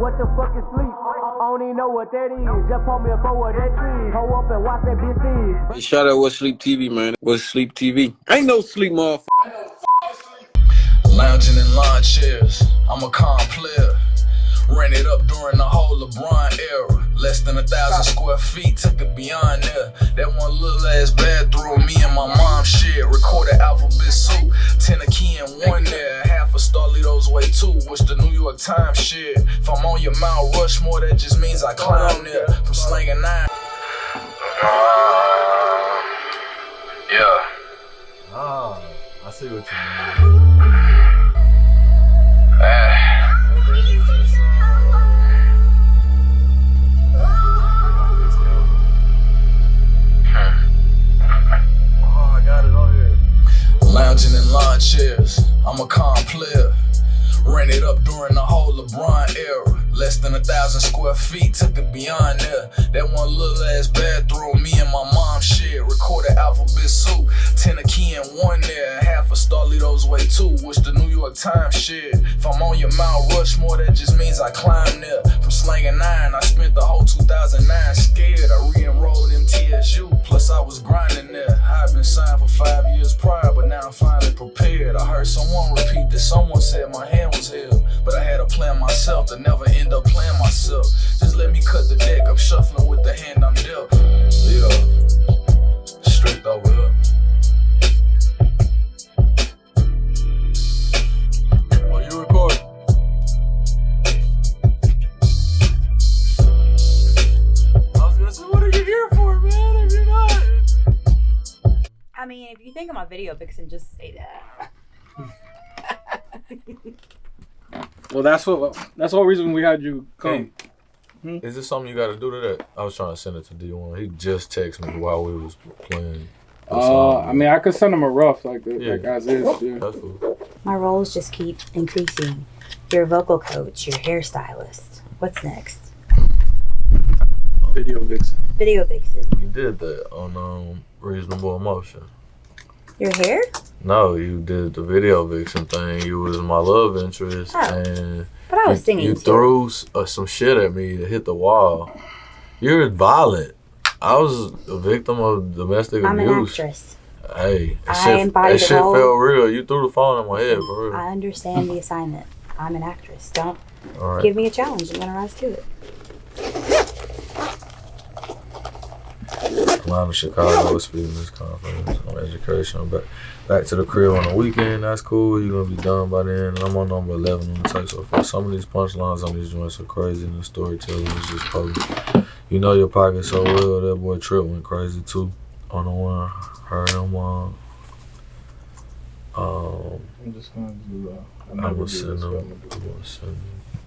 What the fuck is sleep? I don't even know what that is. Just pull me up over that tree. Hold up and watch that bitch fizz. Hey, shout out What's Sleep TV, man. What's Sleep TV? Ain't no sleep, motherfucker. Lounging in lawn chairs, I'm a calm player. Ran it up during the whole LeBron era. Less than 1,000 square feet, took it beyond there. That one little ass bathroom, me and my mom shared. Recorded alphabet soup, 10 a key and one there. Half of Starlito's way too, which the New York Times shared. If I'm on your Mount Rushmore, that just means I climb there. From slanging 9. Yeah. Ah, I see what you mean. Lounging in lawn chairs, I'm a calm player. Ran it up during the whole LeBron era. Less than 1,000 square feet, took it beyond there. That one little ass bathroom, me and my mom shared. Recorded alphabet soup, 10 a key and one there. Half of Starlito's way too, which the New York Times shared. If I'm on your Mount Rushmore, that just means I climb there. From slanging 9, I spent the whole 2009 scared. I re-enrolled MTSU, plus I was grinding there. I've been signed for 5 years prior, but now I'm finally prepared. I heard someone repeat that someone said my hand was held, but I had a plan myself to never end up playing myself. Just let me cut the deck, I'm shuffling with the hand I'm dealt. Lito, strict over here. Oh, you recording? I was gonna say, what are you here for, man, if you're not? I mean, if you think I'm a video vixen, just say that. Well, that's the whole reason we had you come. Hey, is this something you got to do to that? I was trying to send it to D1. He just texted me while we was playing. I mean, I could send him a rough like as is. Yeah. That's cool. My roles just keep increasing. You're a vocal coach, you're a hairstylist. What's next? Video vixen. Video vixen. You did that on Reasonable Emotion. Your hair? No, you did the video vixen thing. You was my love interest, and but I was singing you too. threw some shit at me to hit the wall. You're violent. I was a victim of domestic I'm abuse. an actress. Hey, embodied that shit the whole- felt real. You threw the phone in my head for real. I understand the assignment. I'm an actress. Don't All right. give me a challenge. I'm gonna rise to it. Flying to Chicago, speaking this conference on education. Back to the crib on the weekend. That's cool. You're gonna be done by then. And I'm on number 11 on the text so far. Some of these punchlines on these joints are crazy, and the storytelling is just potent. You know your pocket so well. That boy Trip went crazy too. On the one, heard him. I'm just gonna do. I'm gonna send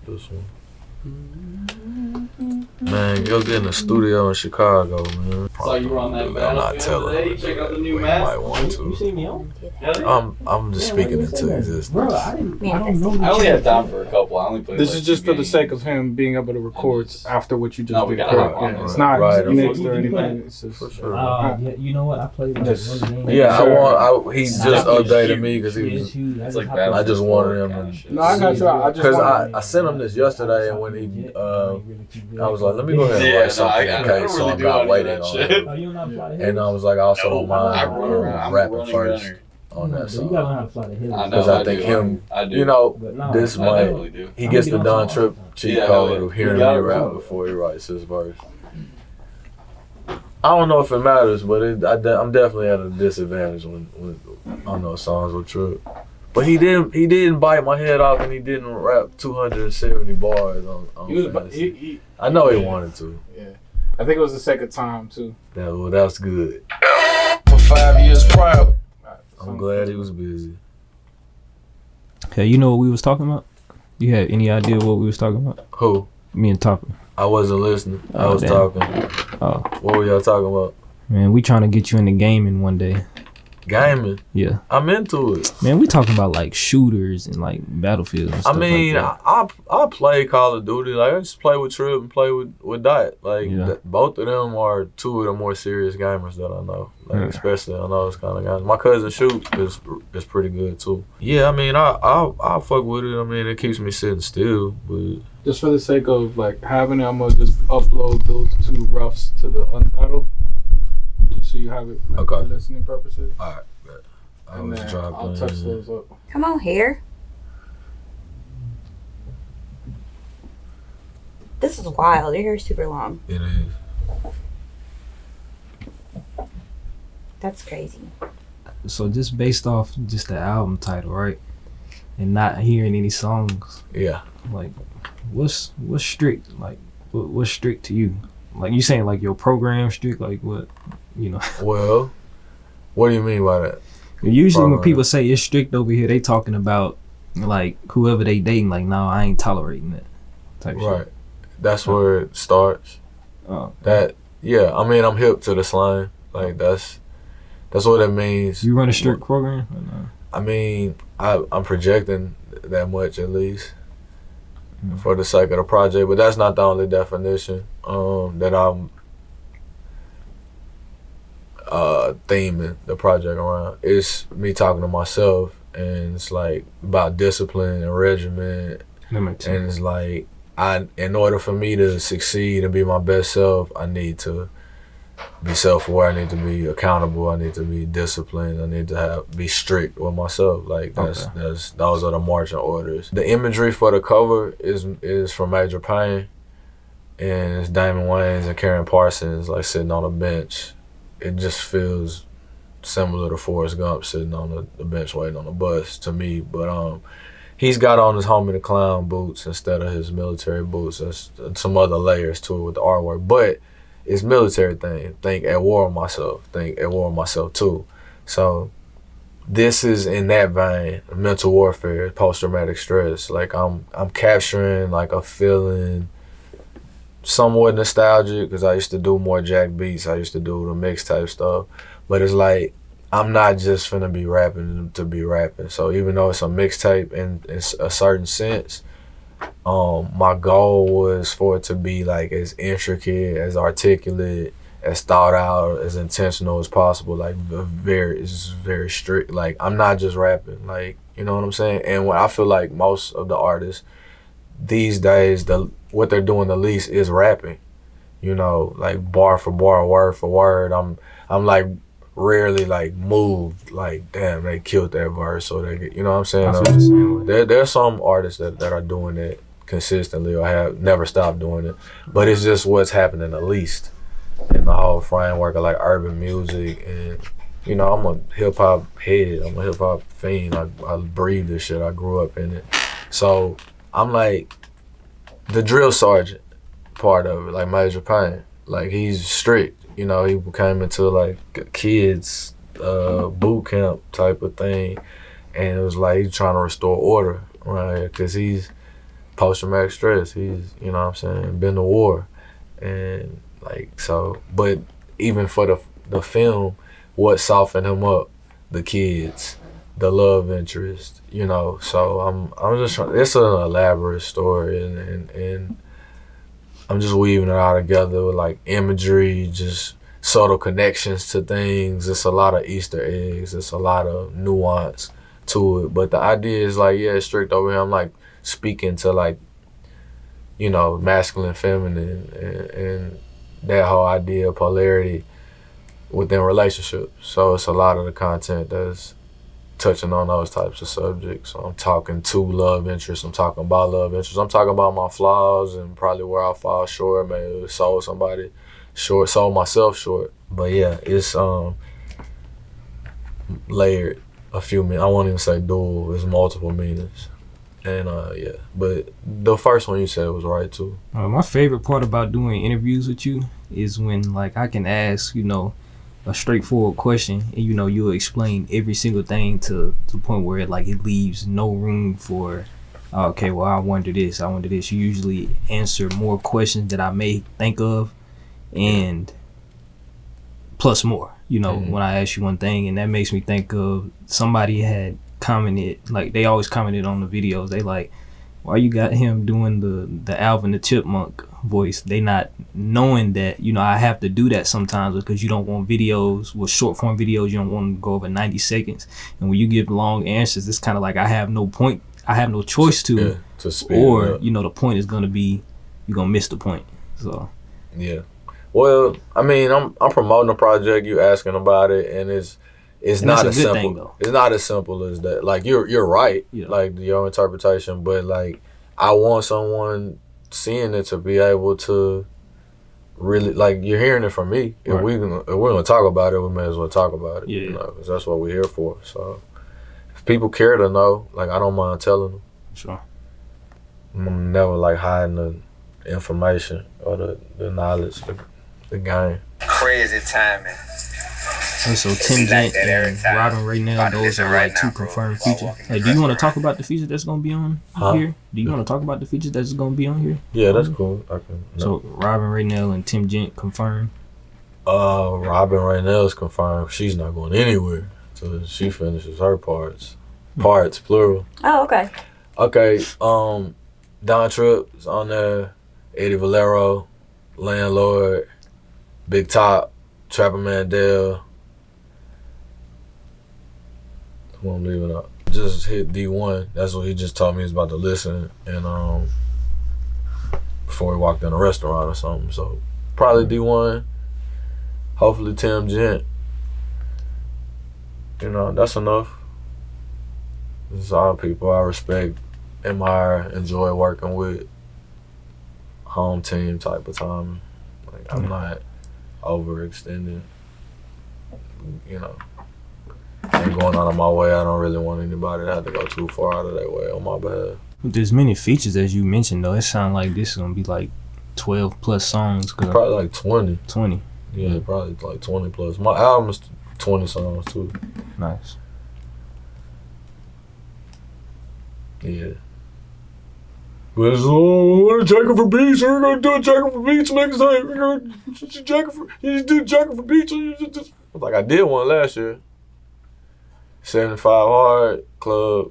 this one. Man, go get in the studio in Chicago, man. So you were on that I'm not telling today? him. You check out the new We mask? might want to. You see me on? I'm just speaking into existence. I only had time for a couple. I only played This like is just 2 for the games. sake of him being able to record after what you just No, we did. gotta Correct. hop on Yeah, there. it's not Right. mixed or You anything. It's just, For sure. Yeah, you know what? I played like Just- one game. Yeah, he just Definitely updated huge. me because he was. It's like I just wanted him to. No, I got you. I just Because want. I sent him this yesterday, and when he, I was like, let me go ahead and Yeah, write something in I case, don't so really I'm do not any of waiting that on shit. him. Oh, you don't know how to fly the And I was like, I also don't mind I run around. I'm a rapping running first runner. on that You gotta learn song. how to fly the hill. I know. Because I think do. him, I do. you know, But no, this I might, definitely do. he gets the Don Trip cheat Yeah, code hell yeah. of hearing You me got it rap wrong. before he writes his verse. I don't know if it matters, but I'm definitely at a disadvantage when I know songs with Trip. But he didn't bite my head off, and he didn't rap 270 bars on Fantasy. I know he wanted to. Yeah, I think it was the second time too. That's good. For 5 years prior. I'm glad he was busy. Hey, you know what we was talking about? You had any idea what we was talking about? Who? Me and Topper. I wasn't listening. I Oh, was damn. talking. Oh, What were y'all talking about? man, we trying to get you into gaming one day. Gaming. Yeah. I'm into it. Man, we talking about like shooters and like battlefields and I stuff mean, like that. I play Call of Duty. Like I just play with Trip and play with Dot. Like both of them are two of the more serious gamers that I know. Like especially I know those kind of guys. My cousin Shoot is pretty good too. Yeah, I mean I fuck with it. I mean it keeps me sitting still, but just for the sake of like having it, I'm gonna just upload those 2 roughs to the Untitled, just so you have it like, for listening purposes. All right. I'll touch those up. Come on here. This is wild. Your hair's super long. It is. That's crazy. So just based off just the album title, right? And not hearing any songs. Yeah. Like, what's strict? Like, what's strict to you? Like, you saying like your program strict? Like what? You know. Well, what do you mean by that? Usually when people say it's strict over here, they talking about like whoever they dating. Like, no, I ain't tolerating that type right. shit. That's where it starts. That yeah. I mean, I'm hip to the slang. Like that's what it means. You run a strict program? Or no? I mean, I'm projecting that much at least for the sake of the project, but that's not the only definition that I'm theming the project around. It's me talking to myself, and it's like about discipline and regimen, and it's like in order for me to succeed and be my best self, I need to be self-aware. I need to be accountable. I need to be disciplined. I need to be strict with myself. Like those are the marching orders. The imagery for the cover is from Major Pain, and it's Damon Wayans and Karen Parsons like sitting on a bench. It just feels similar to Forrest Gump sitting on the bench waiting on the bus to me. But he's got on his Homie the Clown boots instead of his military boots. There's some other layers to it with the artwork, but it's military thing. Think at war with myself. Think at war with myself too. So this is in that vein, mental warfare, post-traumatic stress. Like I'm capturing like a feeling somewhat nostalgic because I used to do more Jackin4Beats. I used to do the mixtape stuff. But it's like I'm not just finna be rapping to be rapping. So even though it's a mixtape in a certain sense, my goal was for it to be like as intricate, as articulate, as thought out, as intentional as possible. Like it's very strict. Like I'm not just rapping. Like you know what I'm saying. And what I feel like most of the artists these days, what they're doing the least is rapping. You know, like bar for bar, word for word. I'm like rarely like moved. Like damn, they killed that verse, or they, you know what I'm saying. There's some artists that are doing it consistently or have never stopped doing it, but it's just what's happening the least in the whole framework of like urban music. And you know, I'm a hip hop head. I'm a hip hop fiend. I breathe this shit. I grew up in it. So I'm like the drill sergeant part of it, like Major Pain. Like he's strict. You know, he came into like kids boot camp type of thing, and it was like he's trying to restore order, right? Because he's post-traumatic stress. He's, you know what I'm saying, been to war. And like, so, but even for the film, what softened him up? The kids, the love interest, you know. So I'm just trying, it's an elaborate story, and I'm just weaving it all together with like imagery, just subtle connections to things. It's a lot of Easter eggs. It's a lot of nuance to it. But the idea is like, yeah, it's strict over here. I'm like speaking to like, you know, masculine, feminine, and that whole idea of polarity within relationships. So it's a lot of the content that's touching on those types of subjects. So I'm talking to love interests. I'm talking about love interests. I'm talking about my flaws and probably where I fall short. Maybe sold somebody short, sold myself short. But yeah, it's layered. A few meanings. I won't even say dual. It's multiple meanings. And yeah, but the first one you said was right too. My favorite part about doing interviews with you is when like I can ask, you know, a straightforward question, and you know you'll explain every single thing to the point where it leaves no room for okay, well I wonder this. You usually answer more questions that I may think of, and plus more. you know, when I asked you one thing, and that makes me think of somebody had commented, like they always commented on the videos. They like, why you got him doing the Alvin the Chipmunk voice? They not knowing that, you know, I have to do that sometimes because you don't want videos with short form videos. You don't want to go over 90 seconds. And when you give long answers, it's kind of like I have no choice to speed or, you know, the point is going to be, you're going to miss the point. So, yeah. Well, I mean, I'm promoting a project, you asking about it, and it's not as simple. It's not as simple as that. Like you're right, like your interpretation, but like I want someone seeing it to be able to really, like, you're hearing it from me. If we're gonna talk about it, we may as well talk about it. You know, 'cause that's what we're here for. So if people care to know, like, I don't mind telling them. Sure. I'm never like hiding the information or the knowledge, the game. Crazy timing. And so Tim Gent and Robin Raynelle, those are like two confirmed features. Hey, do you want to talk about the feature that's gonna be on here? Do you want to talk about the features that's gonna be on here? Yeah, that's cool. I can. So Robin Raynelle and Tim Gent confirmed. Robin Raynelle's confirmed. She's not going anywhere until she finishes her parts. Parts plural. Oh, okay. Okay. Don Tripp is on there. Eddie Valero, Landlord, Big Top, Trapper Mandel. Who I'm leaving out? Just hit D1. That's what he just told me he's about to listen, and before he walked in a restaurant or something. So probably D1. Hopefully Tim Gent. You know, that's enough. This is all people I respect, admire, enjoy working with. Home team type of time. Like, I'm not overextending. You know, ain't going out of my way. I don't really want anybody to have to go too far out of their way on my behalf. With as many features as you mentioned, though, it sounds like this is gonna be like 12 plus songs. Probably like 20. 20. Yeah, probably like 20 plus. My album is 20 songs too. Nice. Yeah. But it's Jackin4Beats. We're gonna do a Jackin4Beats next time. We're gonna you just do Jackin4Beats. You just like I did one last year. 75 Hard Club.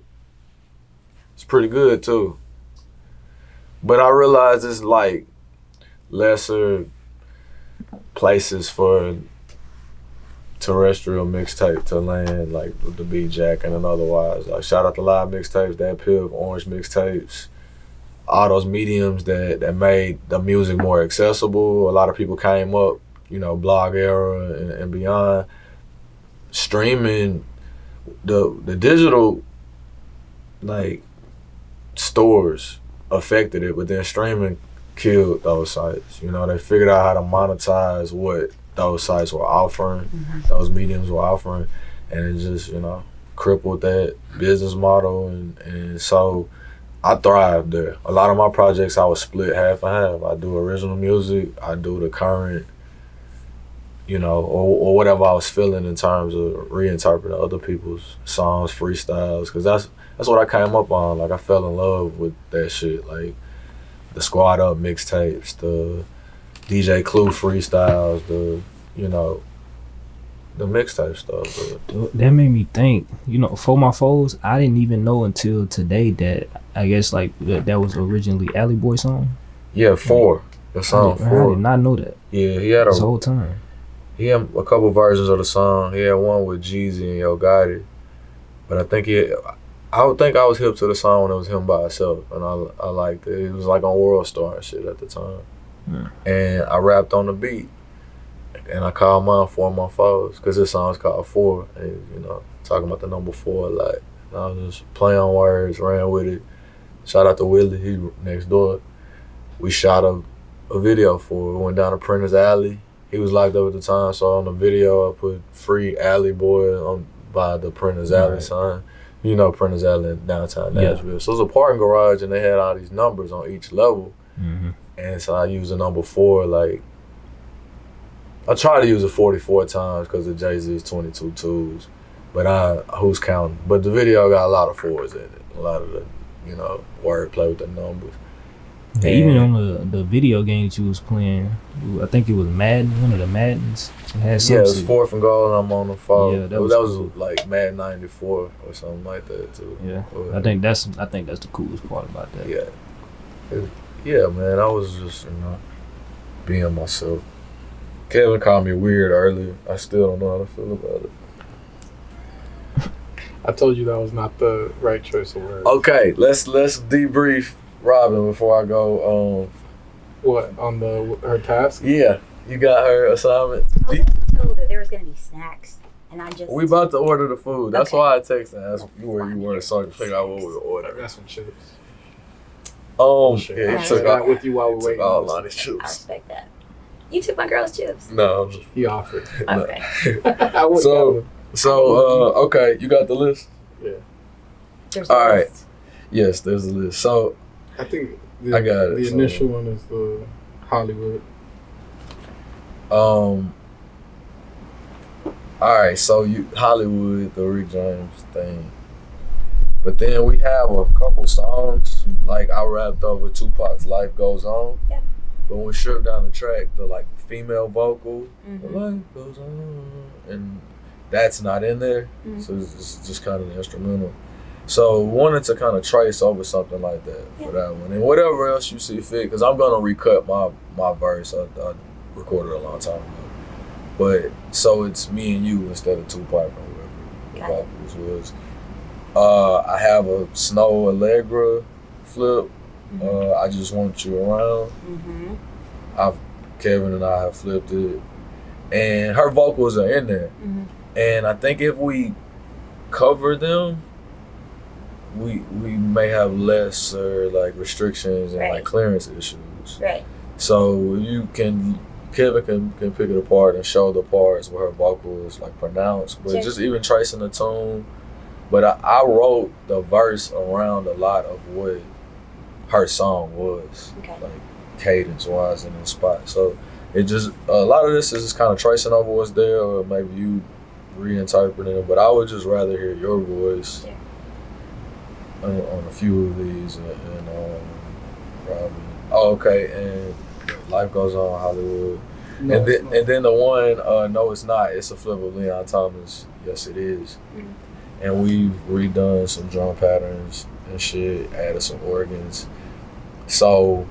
It's pretty good too. But I realize it's like lesser places for terrestrial mixtape to land, like with the Beat Jack and otherwise. Like shout out to Live Mixtapes, that Pip, Orange Mixtapes. All those mediums that made the music more accessible. A lot of people came up, you know, blog era and beyond. Streaming, the digital, like, stores affected it, but then streaming killed those sites. You know, they figured out how to monetize what those sites were offering, those mediums were offering, and it just, you know, crippled that business model, and so I thrived there. A lot of my projects I was split half and half. I do original music, I do the current, you know, or whatever I was feeling in terms of reinterpreting other people's songs, freestyles, because that's what I came up on. Like, I fell in love with that shit, like the Squad Up mixtapes, the DJ Clue freestyles, the, you know, the mixtape stuff. That made me think, you know, For My Foes, I didn't even know until today that I guess like that was originally Alley Boy song. Yeah, Four. The song Four. I did not know that. Yeah, he had this whole time. He had a couple versions of the song. He had one with Jeezy and Yo Gotti, but I would think I was hip to the song when it was him by himself, and I liked it. It was like on World Star and shit at the time, and I rapped on the beat. And I called mine For My Foes, because this song's called Four, and, you know, talking about the number 4 a lot. And I was just playing on words, ran with it. Shout out to Willie, he next door. We shot a video for it. We went down to Printer's Alley. He was locked up at the time, so on the video I put Free Alley Boy by the Printer's Alley sign. You know Printer's Alley in downtown Nashville. Yeah. So it was a parking garage, and they had all these numbers on each level. And so I used the number 4, like, I try to use it 44 times because of Jay-Z's 22 twos, but who's counting? But the video got a lot of 4s in it, a lot of the, you know, wordplay with the numbers. Yeah, even on the video game that you was playing, I think it was Madden, one of the Maddens. It had Yeah, it was 4th and goal, and I'm on the 4. Yeah, that was cool. like Madden 94 or something like that too. Yeah, I think that's the coolest part about that. Yeah, man, I was just being myself. Kevin called me weird earlier. I still don't know how to feel about it. I told you that was not the right choice of words. Okay, let's debrief Robin before I go. What on her task? Yeah, you got her assignment. I was also told that there was gonna be snacks, and I just. We about to order the food. That's Okay. why I texted and asked you where you were so I could figure out what we were I ordering. got some chips. Yeah, he took that with you while we wait. all Lonnie's I chips. respect that. You took my girl's chips. No. He offered. Okay. I would Okay, you got the list? Yeah. There's All a right. list. Yes, there's a list. So I think I got it, the so- initial one is the Hollywood. all right, so you Hollywood, the Rick James thing. But then we have a couple songs, like I rapped over Tupac's Life Goes On. Yeah. But when we stripped down the track, the like female vocal, Mhm. Life Goes On, and that's not in there. Mhm. So it's just kind of the instrumental. So we wanted to kind of trace over something like that for that one. And whatever else you see fit, because I'm going to recut my verse. I recorded a long time ago. But so it's me and you instead of Tupac or whoever the Got it. vocals was. I have a Snow Allegra flip. I Just Want You Around. Mm-hmm. Kevin and I have flipped it. And her vocals are in there. Mm-hmm. And I think if we cover them, we may have lesser like restrictions and Right. like clearance issues. Right. So Kevin can pick it apart and show the parts where her vocal is like pronounced, but Sure. just even tracing the tune. But I wrote the verse around a lot of what her song was, Okay. like cadence wise and in spot. So it just a lot of this is just kind of tracing over what's there, or maybe you reinterpreting it. But I would just rather hear your voice Sure. on a few of these, and Robin. Oh, okay, and Life Goes On, Hollywood. No, and it's not. then the one, No It's Not, it's a flip of Leon Thomas, Yes It Is. Mhm. And we've redone some drum patterns and shit, added some organs. So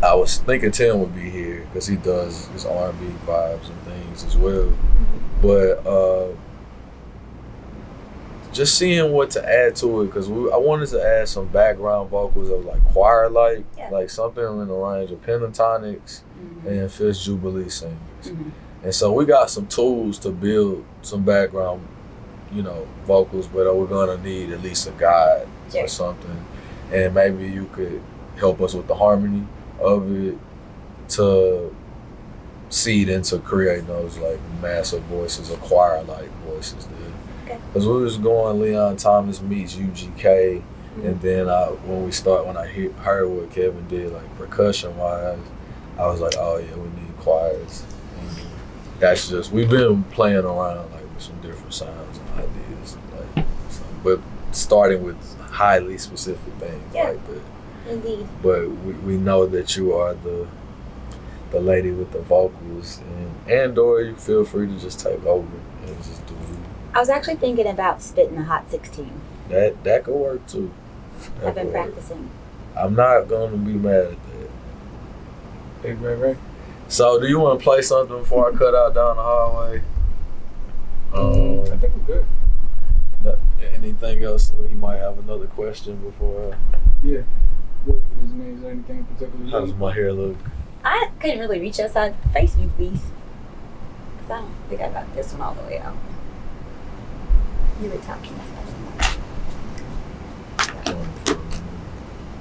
I was thinking Tim would be here because he does his R&B vibes and things as well. But just seeing what to add to it, because I wanted to add some background vocals of like choir-like, Yeah. like something in the range of pentatonics and Fifth Jubilee singers. And so we got some tools to build some background, vocals, but we're gonna need at least a guide Sure. or something. And maybe you could help us with the harmony of it to seed into creating those like massive voices or choir-like voices there. Okay. Because we was going Leon Thomas meets UGK, and then when I heard what Kevin did like percussion wise, I was like, oh yeah, we need choirs. And that's just, we've been playing around like with some different sounds and ideas, like, but starting with highly specific things Yeah. like that. Indeed. But we know that you are the lady with the vocals, and or you feel free to just take over and just do I was actually thinking about spitting the Hot 16. that. That could work too. That I've been could work. practicing. I'm not gonna be mad at that. Hey, Ray. So, do you want to play something before I cut out down the hallway? I think we're good. Anything else? So he might have another question before. Yeah. What is there anything in particular? How does my hair look? I couldn't really reach outside. Face me, please. Because I don't think I got this one all the way out. You were talking about